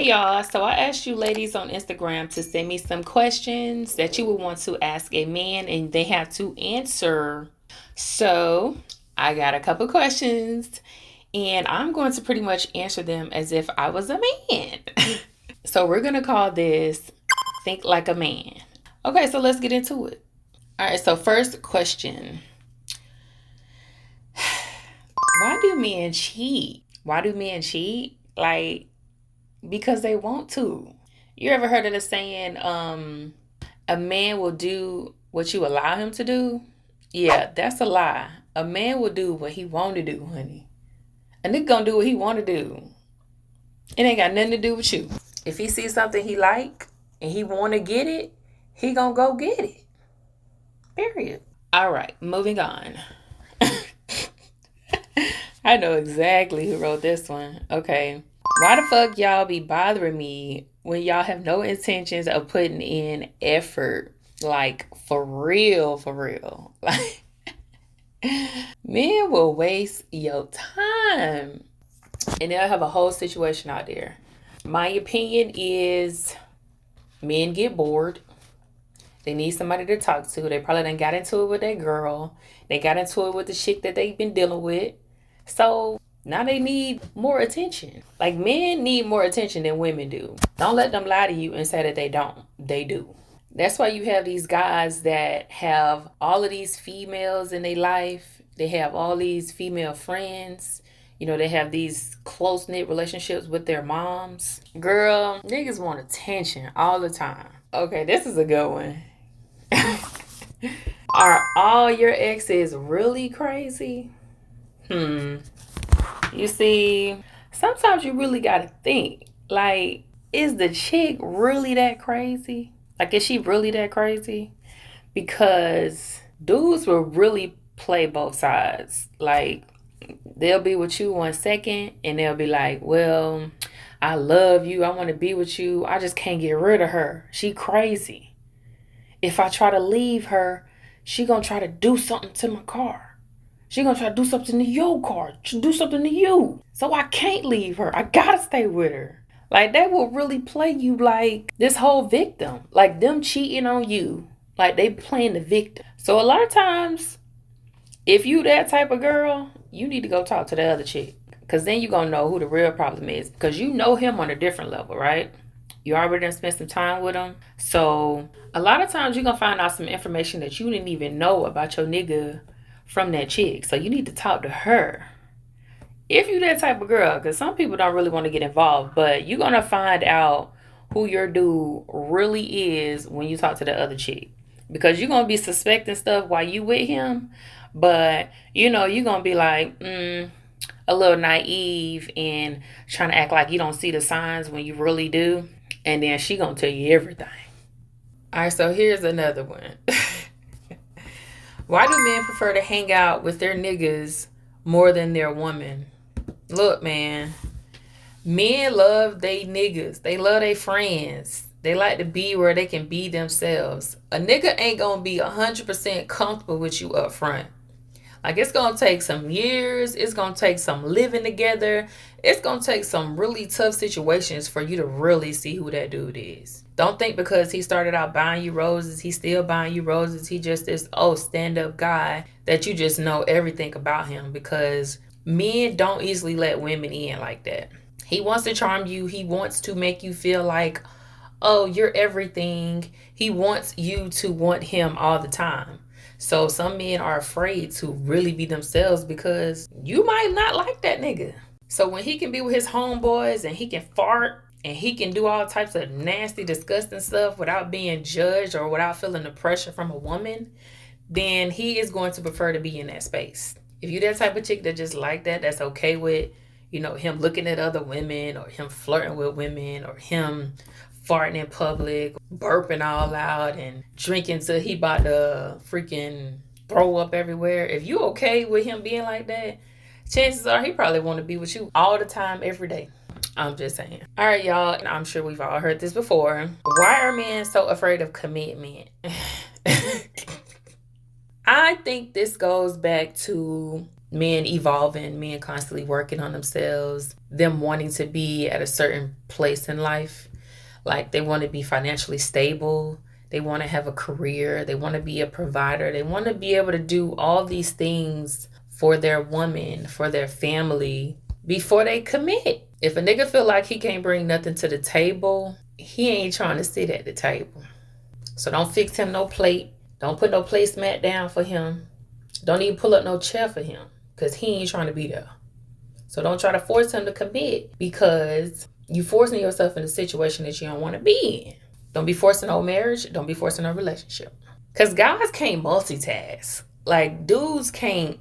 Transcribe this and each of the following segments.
y'all. So I asked you ladies on Instagram to send me some questions that you would want to ask a man and they have to answer. So I got a couple questions and I'm going to pretty much answer them as if I was a man. So we're going to call this Think Like a Man. Okay, so let's get into it. All right, so first question. Why do men cheat? Why do men cheat? Like, because they want to. You ever heard of the saying, a man will do what you allow him to do? Yeah, that's a lie. A man will do what he want to do, honey. A nigga gonna do what he want to do. It ain't got nothing to do with you. If he sees something he like and he want to get it, he gonna go get it. Period. All right, moving on. I know exactly who wrote this one. Okay. Why the fuck y'all be bothering me when y'all have no intentions of putting in effort? Like, for real, for real. Like, men will waste your time. And they'll have a whole situation out there. My opinion is men get bored. They need somebody to talk to. They probably done got into it with that girl. They got into it with the chick that they've been dealing with. So now they need more attention. Like, men need more attention than women do. Don't let them lie to you and say that they don't. They do. That's why you have these guys that have all of these females in their life. They have all these female friends. You know, they have these close-knit relationships with their moms. Girl, niggas want attention all the time. Okay, this is a good one. Are all your exes really crazy? You see, sometimes you really gotta think, like, is the chick really that crazy? Like, is she really that crazy? Because dudes will really play both sides. Like, they'll be with you 1 second and they'll be like, well, I love you. I want to be with you. I just can't get rid of her. She crazy. If I try to leave her, she gonna try to do something to my car. She gonna try to do something to your car. She do something to you. So I can't leave her. I gotta stay with her. Like, they will really play you like this whole victim. Like, them cheating on you. Like, they playing the victim. So a lot of times, if you that type of girl, you need to go talk to the other chick. Because then you're going to know who the real problem is. Because you know him on a different level, right? You already done spent some time with him. So a lot of times you're going to find out some information that you didn't even know about your nigga from that chick. So you need to talk to her. If you that type of girl, because some people don't really want to get involved, but you're going to find out who your dude really is when you talk to the other chick. Because you're going to be suspecting stuff while you with him. But, you know, you're going to be like, a little naive and trying to act like you don't see the signs when you really do. And then she gonna tell you everything. All right, so here's another one. Why do men prefer to hang out with their niggas more than their woman? Look, man, men love they niggas. They love their friends. They like to be where they can be themselves. A nigga ain't gonna be 100% comfortable with you up front. Like, it's going to take some years. It's going to take some living together. It's going to take some really tough situations for you to really see who that dude is. Don't think because he started out buying you roses, he's still buying you roses. He just this, stand-up guy that you just know everything about him. Because men don't easily let women in like that. He wants to charm you. He wants to make you feel like, oh, you're everything. He wants you to want him all the time. So some men are afraid to really be themselves because you might not like that nigga. So when he can be with his homeboys and he can fart and he can do all types of nasty, disgusting stuff without being judged or without feeling the pressure from a woman, then he is going to prefer to be in that space. If you that type of chick that just like that, that's okay with, you know, him looking at other women or him flirting with women or him farting in public, burping all out, and drinking till he about to freaking throw up everywhere. If you okay with him being like that, chances are he probably want to be with you all the time, every day. I'm just saying. All right, y'all. I'm sure we've all heard this before. Why are men so afraid of commitment? I think this goes back to Men evolving, men constantly working on themselves, them wanting to be at a certain place in life. Like they want to be financially stable, they want to have a career, they want to be a provider, they want to be able to do all these things for their woman, for their family before they commit. If a nigga feel like he can't bring nothing to the table, he ain't trying to sit at the table. So don't fix him no plate. Don't put no placemat down for him. Don't even pull up no chair for him because he ain't trying to be there. So don't try to force him to commit because you forcing yourself in a situation that you don't want to be in. Don't be forcing no marriage. Don't be forcing no relationship. Because guys can't multitask. Like dudes can't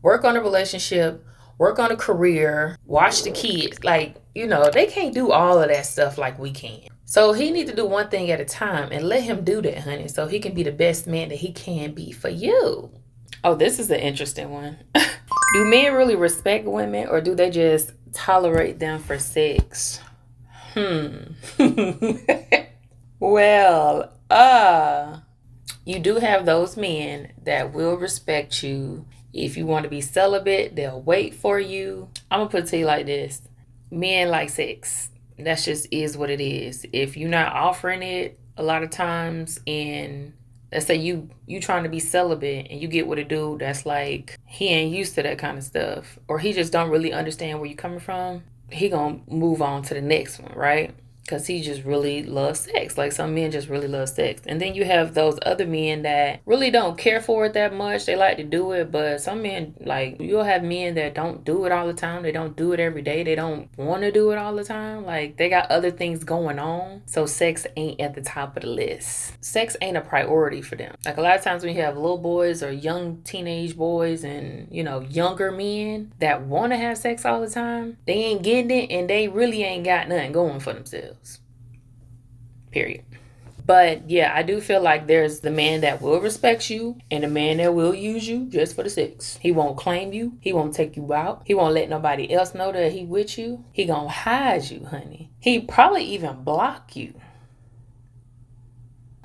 work on a relationship, work on a career, watch the kids. Like, you know, they can't do all of that stuff like we can. So he need to do one thing at a time and let him do that, honey, so he can be the best man that he can be for you. Oh, this is an interesting one. Do men really respect women or do they just tolerate them for sex? Well, you do have those men that will respect you. If you want to be celibate, they'll wait for you. I'm going to put it to you like this. Men like sex. That's just is what it is. If you're not offering it a lot of times, and let's say you trying to be celibate and you get with a dude that's like he ain't used to that kind of stuff, or he just don't really understand where you're coming from, he gonna move on to the next one, right? Because he just really loves sex. Like some men just really love sex. And then you have those other men that really don't care for it that much. They like to do it. But some men, like you'll have men that don't do it all the time. They don't do it every day. They don't want to do it all the time. Like they got other things going on. So sex ain't at the top of the list. Sex ain't a priority for them. Like a lot of times when you have little boys or young teenage boys and, you know, younger men that want to have sex all the time, they ain't getting it and they really ain't got nothing going for themselves. Period. But yeah, I do feel like there's the man that will respect you and the man that will use you just for the sex. He won't claim you. He won't take you out. He won't let nobody else know that he with you. He gonna hide you, honey. He probably even block you.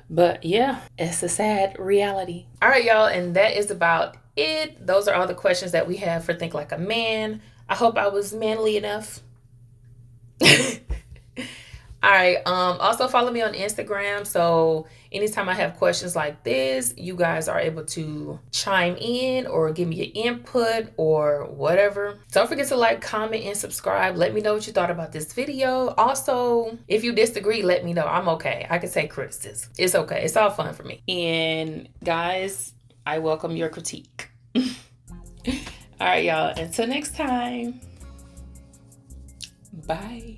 But yeah, it's a sad reality. All right, y'all, and that is about it. Those are all the questions that we have for Think Like a Man. I hope I was manly enough. All right. Also follow me on Instagram. So anytime I have questions like this, you guys are able to chime in or give me your input or whatever. Don't forget to like, comment, and subscribe. Let me know what you thought about this video. Also, if you disagree, let me know. I'm okay. I can take criticism. It's okay. It's all fun for me. And guys, I welcome your critique. All right, y'all. Until next time. Bye.